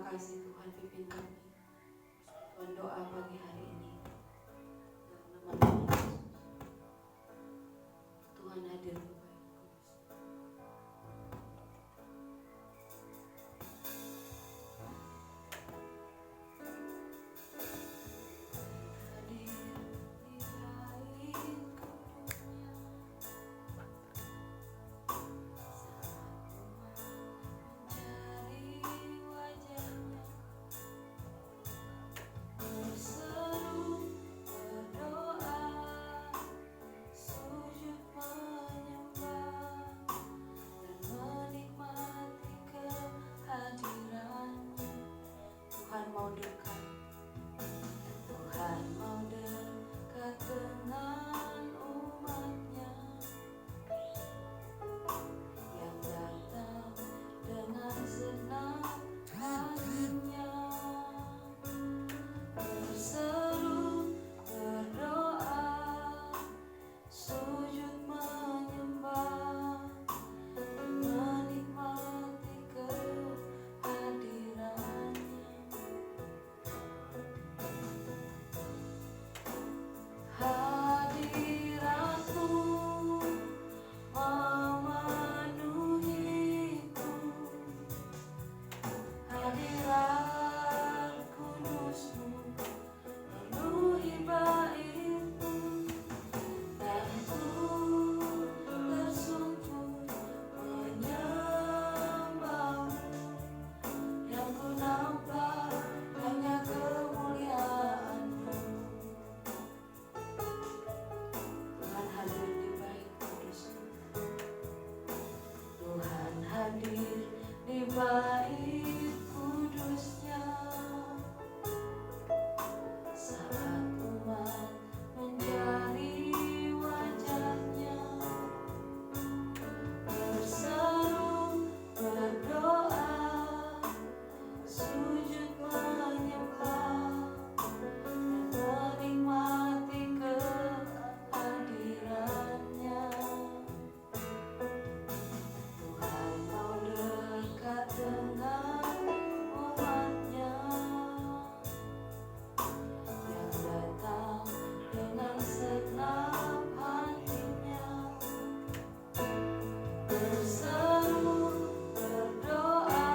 kasih Tuhan pimpin kami. Tuhan doa pagi hari ini. Dalam nama Tuhan Yesus. Tuhan hadir Bapak yang kudus. Tuhan mau dekat, Tuhan mau dekat dengan umatnya yang datang dengan senang hatinya, berseru, berdoa, sujud menyembah, menikmati kehadirannya. Hadiratmu memenuhiku, hadirat kudusmu penuhi baitku, dan ku tersungkur menyembahmu, yang ku nampak hanya kemuliaan-Mu. Tuhan hadir di bait kudus-Mu. Tuhan hadir di bait kudus-Nya saat umat mencari wajah-Nya, berseru, berdoa, sujud menyembah, dan menikmati kehadirannya. Tuhan mau dekat dengan umatnya yang datang dengan segenap hatinya, berseru, berdoa,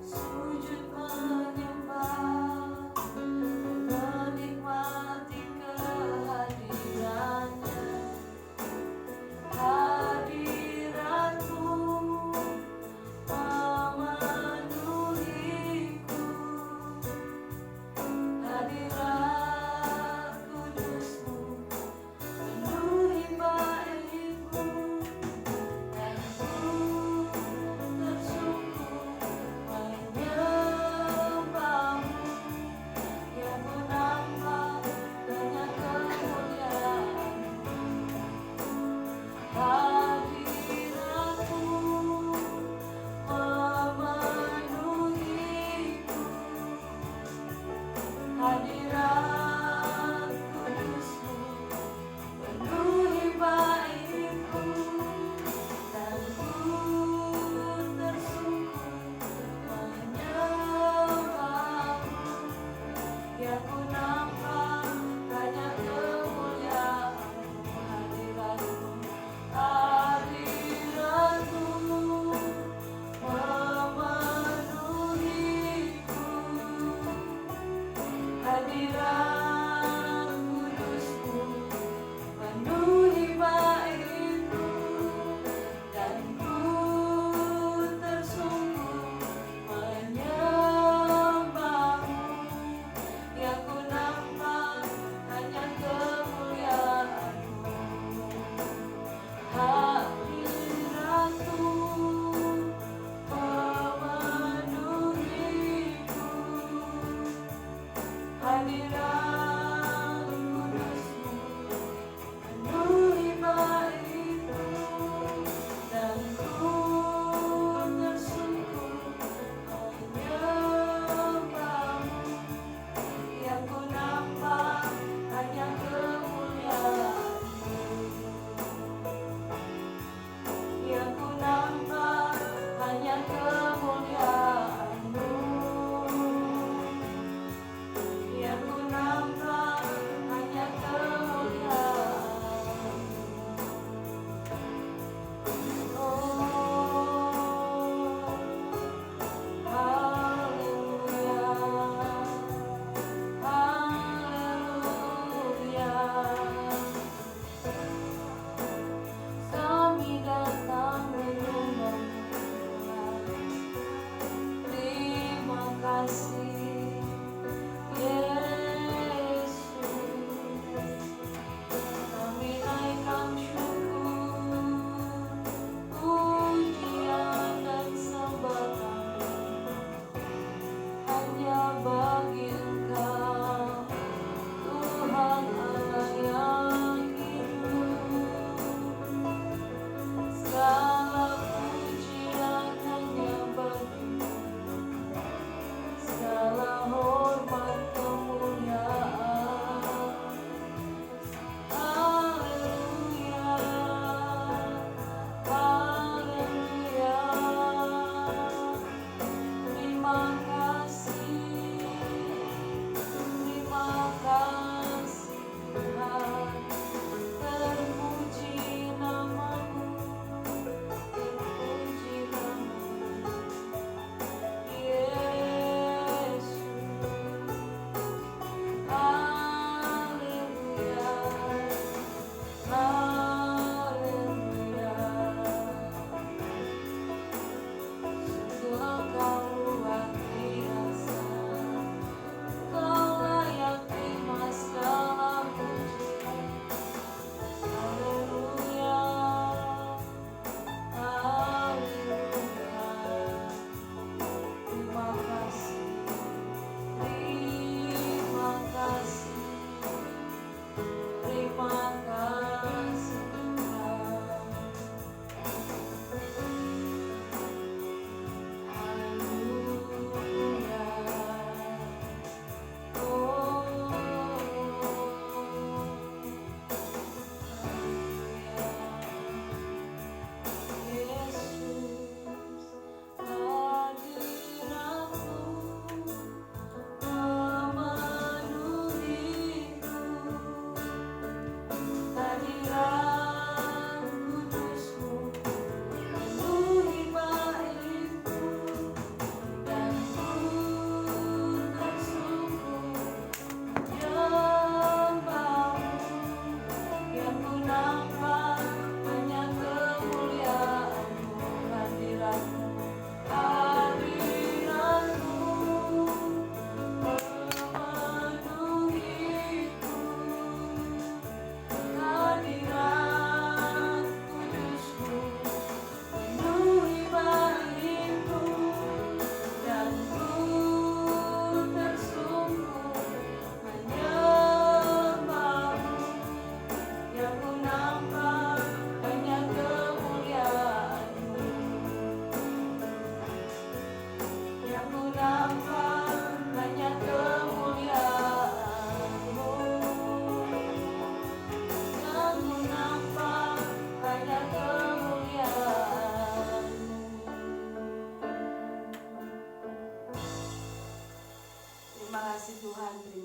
sujud menyembah, menikmati kehadirannya. Hadiratmu memenuhiku, hadirat kudusmu penuhi baitku, dan ku tersungkur menyembahmu, yang ku nampak hanya kemuliaan-Mu. Hadiratmu memenuhiku, hadirat kudusmu penuhi baitku, dan ku tersungkur menyembahmu, yang ku nampak hanya kemuliaan-Mu. Hadiratmu memenuhiku, hadirat kudusmu penuhi baitku, dan ku tersungkur menyembahmu, yang ku nampak hanya kemuliaan-Mu. Hadiratmu memenuhiku, hadirat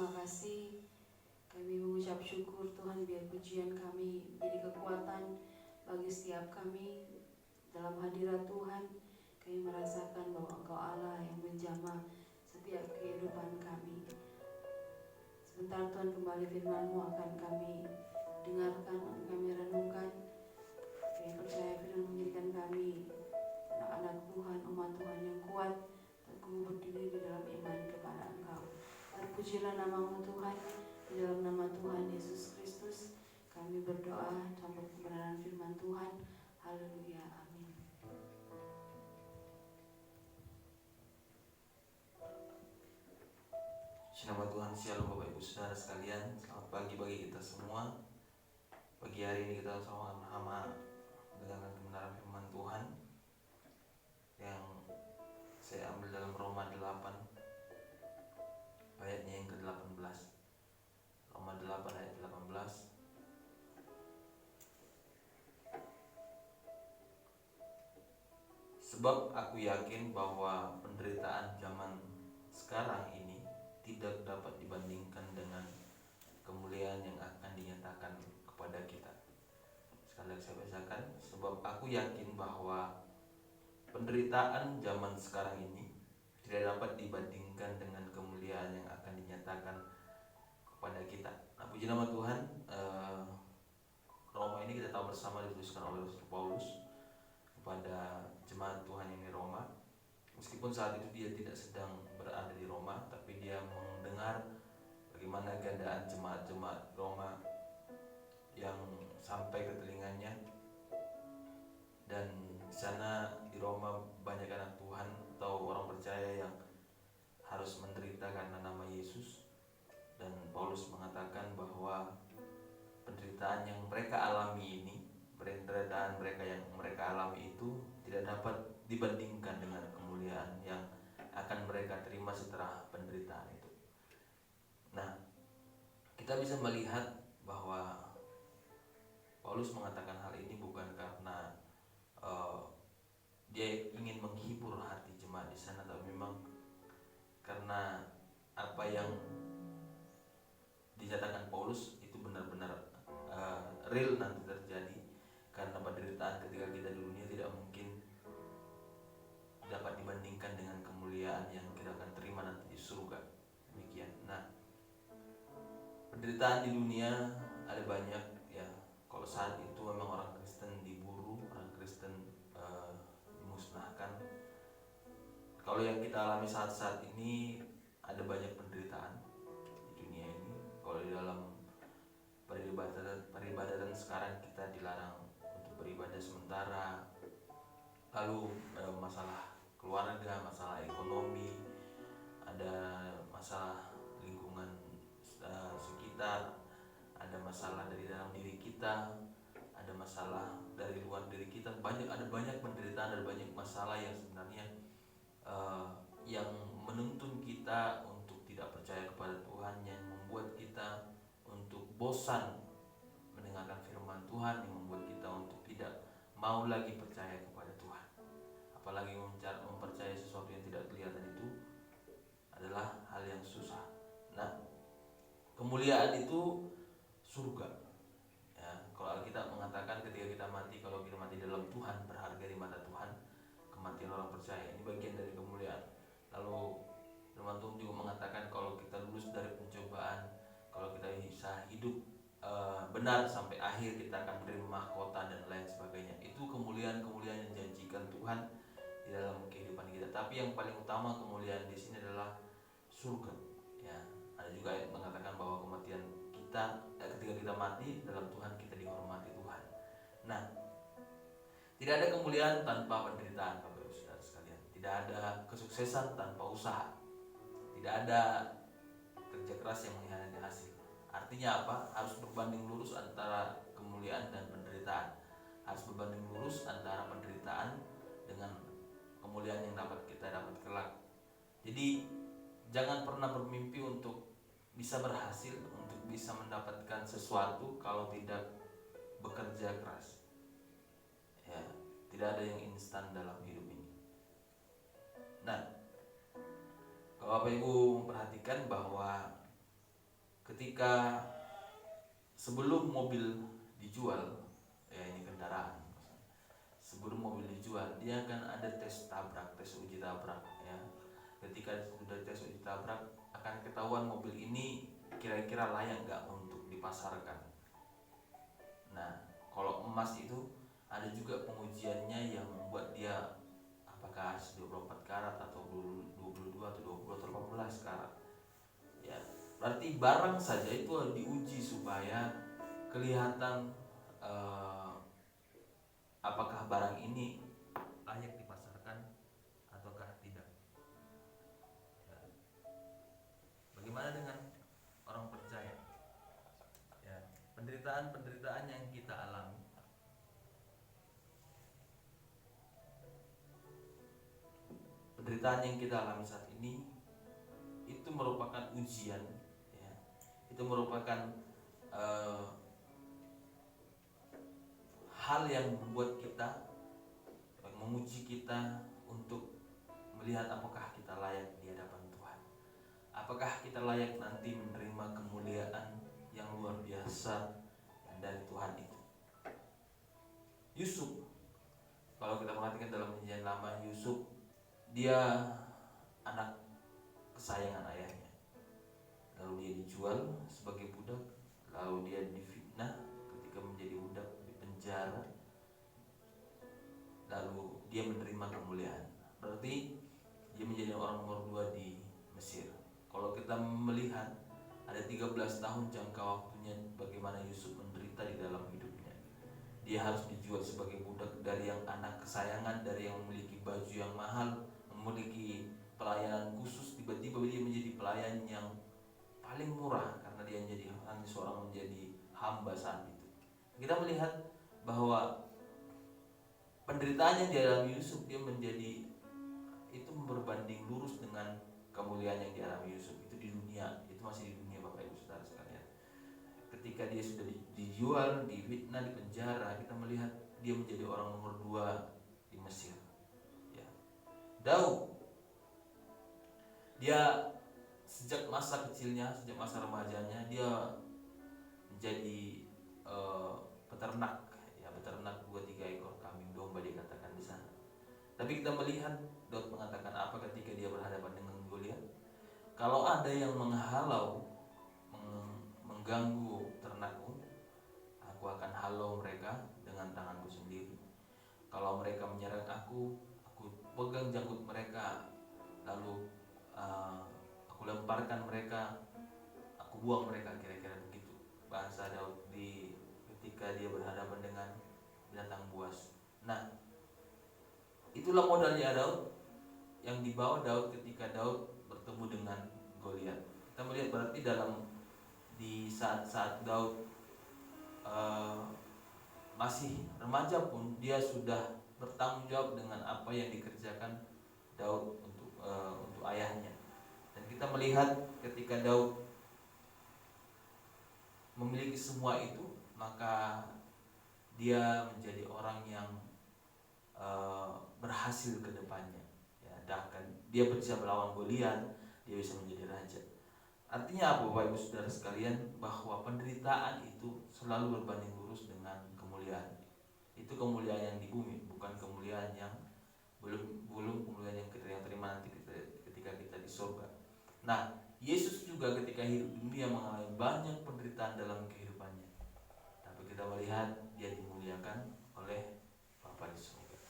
terima kasih. Kami mengucap syukur Tuhan, biar pujian kami jadi kekuatan bagi setiap kami. Dalam hadirat Tuhan, kami merasakan bahwa Engkau Allah yang menjamah setiap kehidupan kami. Sebentar Tuhan, kembali firman-Mu akan kami dengarkan, kami renungkan. Kami percaya firman menjadikan kami anak-anak Tuhan, umat Tuhan yang kuat, teguh berdiri di dalam iman kepada Engkau. Terpujilah nama-Mu Tuhan. Di dalam nama Tuhan Yesus Kristus kami berdoa dalam kebenaran firman Tuhan. Haleluya, amin. Nama Tuhan, shalom Bapak Ibu Saudara sekalian. Selamat pagi bagi kita semua. Pagi hari ini kita sama-sama mendengarkan kebenaran firman Tuhan yang saya ambil dalam Roma 8 ayatnya yang ke-18. Roma 8 ayat 18. Sebab aku yakin bahwa penderitaan zaman sekarang ini tidak dapat dibandingkan dengan kemuliaan yang akan dinyatakan kepada kita. Sekali lagi saya bacakan, sebab aku yakin bahwa penderitaan zaman sekarang ini tidak dapat dibandingkan dengan kemuliaan yang akan dinyatakan kepada kita. Nah, puji nama Tuhan, Roma ini kita tahu bersama dituliskan oleh Rasul Paulus kepada jemaat Tuhan yang di Roma. Meskipun saat itu dia tidak sedang berada di Roma, tapi dia mendengar bagaimana keadaan jemaat-jemaat Roma yang sampai ke telinganya. Dan di sana di Roma banyak anak Tuhan atau orang percaya yang harus menderita karena nama Yesus. Dan Paulus mengatakan bahwa penderitaan yang mereka alami ini, penderitaan mereka yang mereka alami itu tidak dapat dibandingkan dengan kemuliaan yang akan mereka terima setelah penderitaan itu. Nah, kita bisa melihat bahwa Paulus mengatakan hal ini bukan karena dia ingin menghibur hati jemaat di sana, tapi memang karena apa yang dinyatakan Paulus itu benar-benar real nanti terjadi. Karena penderitaan ketika kita di dunia tidak mungkin dapat dibandingkan dengan kemuliaan yang kita akan terima nanti di surga. Demikian. Nah, penderitaan di dunia ada banyak ya. Kalau saat itu memang orang Kristen diburu, orang Kristen dimusnahkan. Kalau yang kita alami saat-saat ini ada banyak penderitaan di dunia ini. Kalau di dalam peribadatan sekarang kita dilarang untuk beribadah sementara. Lalu masalah keluarga, masalah ekonomi, ada masalah lingkungan sekitar, ada masalah dari dalam diri kita, ada masalah dari luar diri kita. Ada banyak penderitaan, ada banyak masalah yang sebenarnya yang menuntun kita untuk tidak percaya kepada Tuhan, yang membuat kita untuk bosan mendengarkan firman Tuhan, yang membuat kita untuk tidak mau lagi percaya kepada Tuhan. Apalagi mempercayai sesuatu yang tidak kelihatan itu adalah hal yang susah. Nah, kemuliaan itu surga. Ya, kalau Alkitab mengatakan ketika kita mati, kalau kita mati dalam Tuhan, berharga di mata Tuhan. Kematian orang percaya ini bagian dari kemuliaan. Lalu firman Tuhan juga mengatakan kalau kita lulus dari pencobaan, kalau kita bisa hidup benar sampai akhir, kita akan menerima mahkota dan lain sebagainya. Itu kemuliaan-kemuliaan yang dijanjikan Tuhan di dalam kehidupan kita. Tapi yang paling utama kemuliaan di sini adalah surga. Ya, ada juga ayat mengatakan bahwa kematian kita ketika kita mati dalam Tuhan, kita dihormati Tuhan. Nah, tidak ada kemuliaan tanpa penderitaan, Bapak Ibu Saudara sekalian. Tidak ada kesuksesan tanpa usaha. Tidak ada kerja keras yang mengkhianati hasil. Artinya apa? Harus berbanding lurus antara kemuliaan dan penderitaan. Harus berbanding lurus antara penderitaan dengan kemuliaan yang dapat kita dapat kelak. Jadi jangan pernah bermimpi untuk bisa berhasil, untuk bisa mendapatkan sesuatu kalau tidak bekerja keras. Ya, tidak ada yang instan dalam hidup ini. Nah, kalau Bapak Ibu memperhatikan bahwa ketika sebelum mobil dijual, ya ini kendaraan, sebelum mobil dijual dia akan ada tes tabrak, tes uji tabrak ya. Ketika sudah tes uji tabrak akan ketahuan mobil ini kira-kira layak nggak untuk dipasarkan. Nah, kalau emas itu ada juga pengujiannya yang membuat dia apakah 24 karat atau 22 atau 20 atau 18 karat. Ya, berarti barang saja itu diuji supaya kelihatan apakah barang ini layak dipasarkan ataukah tidak. Ya. Bagaimana dengan orang percaya? Ya, penderitaan yang kita alami, saat ini itu merupakan ujian, ya. Itu merupakan hal yang membuat kita, menguji kita untuk melihat apakah kita layak di hadapan Tuhan. Apakah kita layak nanti menerima kemuliaan yang luar biasa dari Tuhan itu. Yusuf, kalau kita perhatikan dalam Perjanjian Lama, Yusuf dia anak kesayangan ayahnya. Lalu dia dijual sebagai budak, lalu dia difitnah ketika menjadi budak, di penjara, lalu dia menerima kemuliaan. Berarti dia menjadi orang nomor 2 di Mesir. Kalau kita melihat ada 13 tahun jangka waktunya bagaimana Yusuf menderita di dalam hidupnya. Dia harus dijual sebagai budak dari yang anak kesayangan, dari yang memiliki baju yang mahal, memiliki pelayanan khusus, tiba-tiba dia menjadi pelayan yang paling murah karena dia hanya seorang menjadi hamba saat itu. Kita melihat bahwa penderitaan yang dialami Yusuf, dia menjadi itu berbanding lurus dengan kemuliaan yang dialami Yusuf itu di dunia, itu masih di dunia Bapak Ibu Saudara sekalian. Ketika dia sudah dijual, difitnah, di penjara, kita melihat dia menjadi orang nomor 2 di Mesir. Ya. Daud, dia sejak masa kecilnya, sejak masa remajanya dia menjadi peternak, ya, peternak 2-3 ekor kambing domba dikatakan di sana. Tapi kita melihat Daud mengatakan apa ketika dia berhadapan dengan Goliat? Kalau ada yang menghalau, mengganggu ternakku, aku akan halau mereka dengan tanganku sendiri. Kalau mereka menyerang aku pegang janggut mereka, lalu aku lemparkan mereka, aku buang mereka, kira-kira begitu bahasa Daud ketika dia berhadapan dengan binatang buas. Nah, itulah modalnya Daud yang dibawa Daud ketika Daud bertemu dengan Goliat. Kita melihat berarti di saat-saat Daud masih remaja pun dia sudah bertanggung jawab dengan apa yang dikerjakan Daud untuk ayahnya. Dan kita melihat ketika Daud memiliki semua itu, maka dia menjadi orang yang berhasil ke depannya. Ya, bahkan dia bisa melawan Goliat, dia bisa menjadi raja. Artinya apa Bapak Ibu Saudara sekalian? Bahwa penderitaan itu selalu berbanding lurus dengan kemuliaan. Itu kemuliaan yang di bumi, bukan kemuliaan yang belum kemuliaan yang kita terima nanti ketika kita di surga. Nah, Yesus juga ketika hidup di dunia mengalami banyak penderitaan dalam kehidupannya. Tapi kita melihat dia dimuliakan oleh Bapa di surga.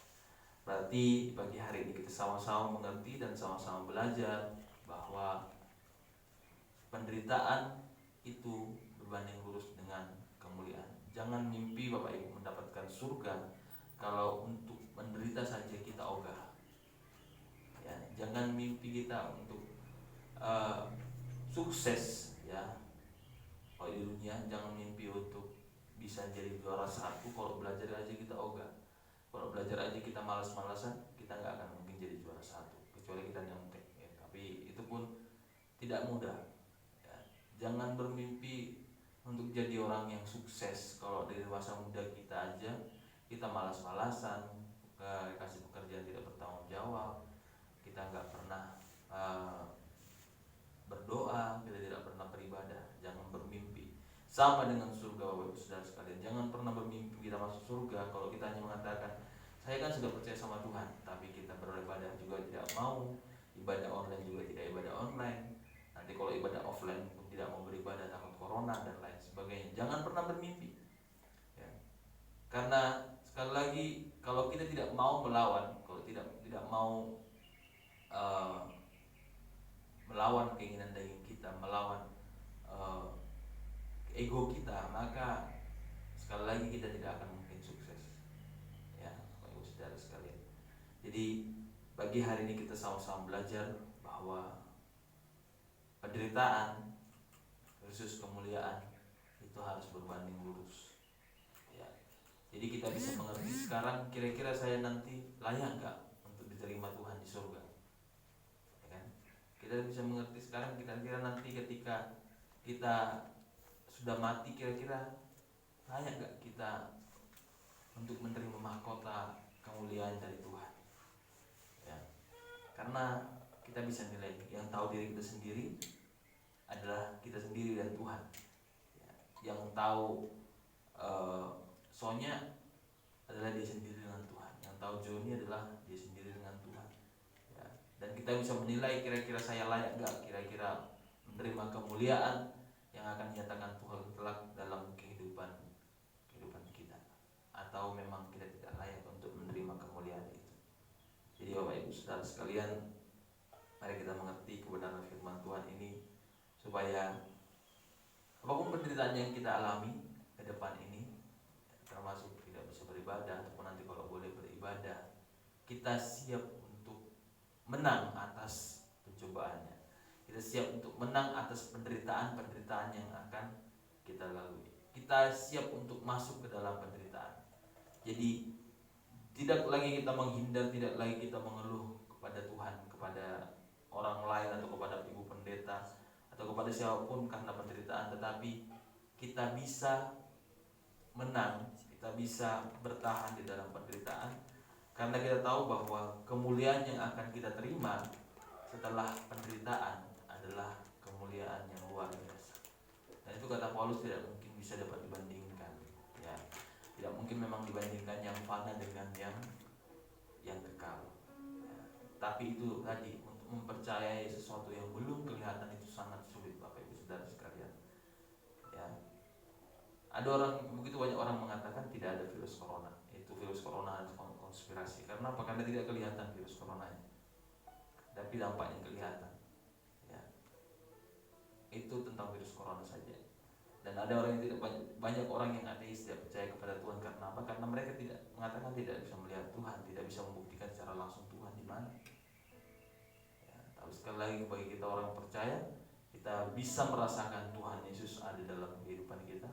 Berarti pagi hari ini kita sama-sama mengerti dan sama-sama belajar bahwa penderitaan itu berbanding lurus dengan kemuliaan. Jangan mimpi Bapak Ibu mendapatkan surga kalau untuk menderita saja kita ogah. Ya, jangan mimpi kita untuk sukses, ya. Kalau di dunia jangan mimpi untuk bisa jadi juara 1 kalau belajar aja kita ogah. Kalau belajar aja kita malas-malasan, kita nggak akan mungkin jadi juara 1 kecuali kita nyontek. Ya. Tapi itu pun tidak mudah. Ya. Jangan bermimpi untuk jadi orang yang sukses kalau dari masa muda kita aja kita malas-malasan, kasih pekerjaan tidak bertanggung jawab, kita nggak pernah berdoa, kita tidak pernah beribadah. Jangan bermimpi sama dengan surga Bapak Ibu Saudara sekalian. Jangan pernah bermimpi kita masuk surga kalau kita hanya mengatakan saya kan sudah percaya sama Tuhan, tapi kita beribadah juga tidak mau, ibadah online juga tidak ibadah online. Nanti kalau ibadah offline pun tidak mau beribadah takut corona dan lain sebagainya. Jangan pernah bermimpi, ya. Karena sekali lagi kalau kita tidak mau melawan, kalau tidak mau melawan keinginan daging kita, melawan ego kita, maka sekali lagi kita tidak akan mungkin sukses, ya Bapak Ibu Saudara sekalian. Jadi bagi hari ini kita sama-sama belajar bahwa penderitaan versus kemuliaan itu harus berbanding lurus, ya. Jadi kita bisa mengerti sekarang kira-kira saya nanti layak nggak untuk diterima Tuhan di surga, ya kan? Kita bisa mengerti sekarang kira-kira nanti ketika kita sudah mati kira-kira layak nggak kita untuk menerima mahkota kemuliaan dari Tuhan, ya. Karena kita bisa nilai yang tahu diri kita sendiri adalah kita sendiri dan Tuhan, ya. Yang tahu Sonya adalah dia sendiri dengan Tuhan, yang tahu Joni adalah dia sendiri dengan Tuhan, ya. Dan kita bisa menilai kira-kira saya layak nggak kira-kira menerima kemuliaan yang akan dinyatakan Tuhan kelak dalam kehidupan kita, atau memang kita tidak layak untuk menerima kemuliaan itu. Jadi Bapak Ibu Saudara sekalian, mari kita mengerti kebenaran firman Tuhan ini supaya apapun penderitaan yang kita alami ke depan ini, termasuk tidak bisa beribadah ataupun nanti kalau boleh beribadah, kita siap untuk menang atas pencobaannya. Kita siap untuk menang atas penderitaan yang akan kita lalui. Kita siap untuk masuk ke dalam penderitaan. Jadi tidak lagi kita menghindar, tidak lagi kita mengeluh kepada Tuhan, kepada orang lain atau kepada ibu pendeta atau kepada siapapun karena penderitaan, tetapi kita bisa menang, kita bisa bertahan di dalam penderitaan karena kita tahu bahwa kemuliaan yang akan kita terima setelah penderitaan adalah kemuliaan yang luar biasa. Dan itu kata Paulus tidak mungkin bisa dapat dibandingkan, ya. Tidak mungkin memang dibandingkan yang fana dengan yang kekal, ya. Tapi itu tadi, untuk mempercayai sesuatu yang belum kelihatan itu sangat sulit Bapak Ibu Saudara sekalian, ya. Ada begitu banyak orang mengatakan tidak ada virus corona. Itu virus corona adalah konspirasi. Karena apa? Karena tidak kelihatan virus coronanya, tapi dampaknya kelihatan. Itu tentang virus corona saja. Dan ada orang yang tidak banyak orang yang ateis tidak percaya kepada Tuhan karena apa? Karena mereka tidak mengatakan tidak bisa melihat Tuhan, tidak bisa membuktikan secara langsung Tuhan di mana. Ya, tapi sekali lagi bagi kita orang percaya, kita bisa merasakan Tuhan Yesus ada dalam kehidupan kita,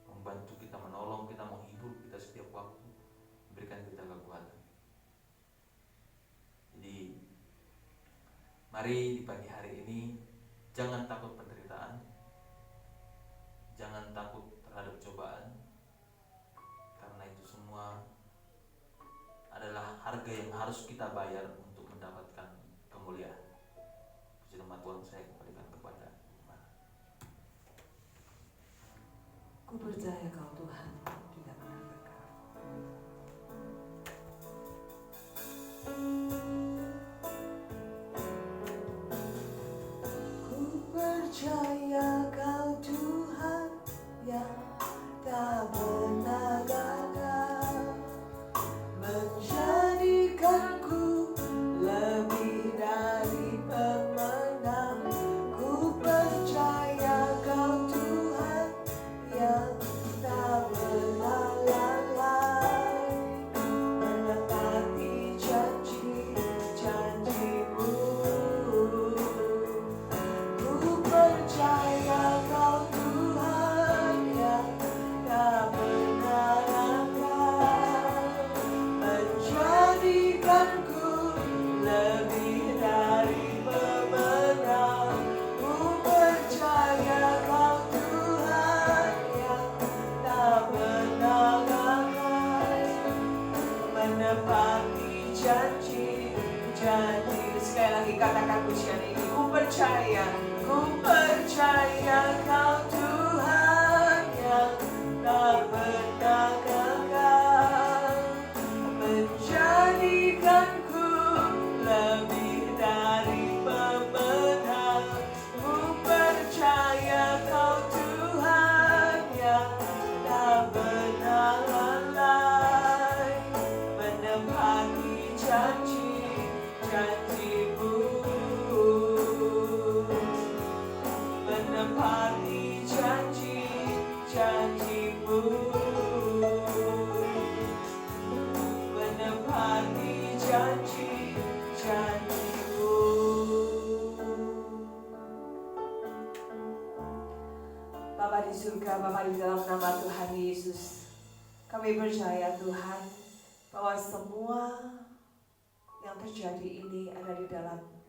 membantu kita, menolong kita, menghibur kita setiap waktu, memberikan kita kekuatan. Jadi mari di pagi hari ini jangan takut penderitaan, jangan takut terhadap cobaan, karena itu semua adalah harga yang harus kita bayar untuk mendapatkan kemuliaan. Puji nama Tuhan, saya kembalikan kepada Iman. Ku percaya Kau Tuhan tidak pernah kekal. Percaya Kau Tuhan yang tak pernah gagal, menjadikanku lebih dari pemenang. Ku percaya Kau Tuhan yang tak pernah menepati janji-janji-Mu, menepati janji-janji-Mu. Bapa di surga, Bapa di dalam nama Tuhan Yesus, kami percaya Tuhan bahwa semua yang terjadi ini ada di dalam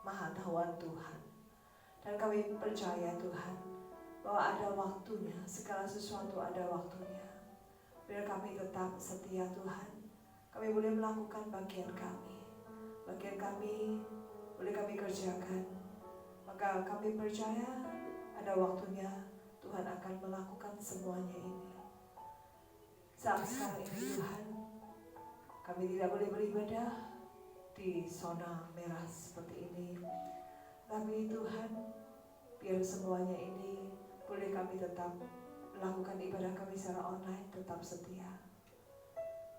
kemahatauan Tuhan. Dan kami percaya Tuhan bahwa ada waktunya, segala sesuatu ada waktunya. Biar kami tetap setia Tuhan, kami boleh melakukan bagian kami boleh kami kerjakan. Maka kami percaya ada waktunya Tuhan akan melakukan semuanya ini. Saat sekarang ini Tuhan, kami tidak boleh beribadah di zona merah seperti ini. Tapi Tuhan, biar semuanya ini boleh kami tetap melakukan ibadah kami secara online, tetap setia.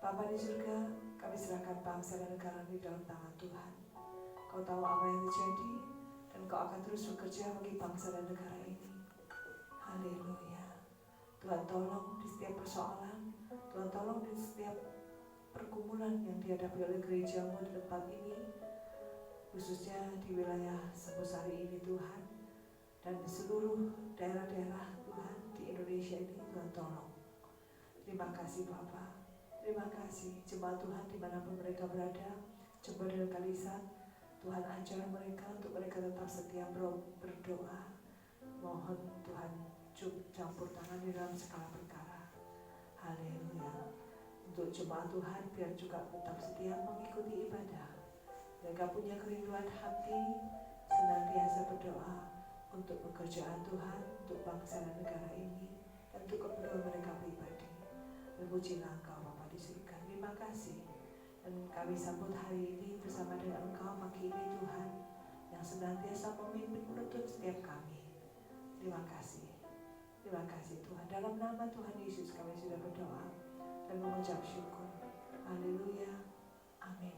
Bapa di surga, kami serahkan bangsa dan negara di dalam tangan Tuhan. Kau tahu apa yang terjadi, dan Kau akan terus bekerja bagi bangsa dan negara ini. Haleluya. Tuhan tolong di setiap persoalan, Tuhan tolong di setiap pergumulan yang dihadapi oleh gereja-Mu di tempat ini, khususnya di wilayah Sembusari ini Tuhan, dan di seluruh daerah-daerah Tuhan di Indonesia ini. Tuhan tolong. Terima kasih Bapa. Terima kasih jemaat Tuhan dimanapun mereka berada, Jember dan Kalisan. Tuhan ajar mereka untuk mereka tetap setia berdoa. Mohon Tuhan campur tangan di dalam segala perkara. Haleluya. Untuk jemaat Tuhan biar juga tetap setia mengikuti ibadah. Mereka punya kerinduan hati senantiasa berdoa untuk pekerjaan Tuhan, untuk bangsa dan negara ini, dan untuk keperluan mereka pribadi. Berpujilah Engkau Bapa di surga. Terima kasih. Dan kami sambut hari ini bersama dengan Engkau pagi ini Tuhan, yang senantiasa memimpin menuntun setiap kami. Terima kasih. Terima kasih Tuhan. Dalam nama Tuhan Yesus kami sudah berdoa dan mengucap syukur. Haleluya. Amin.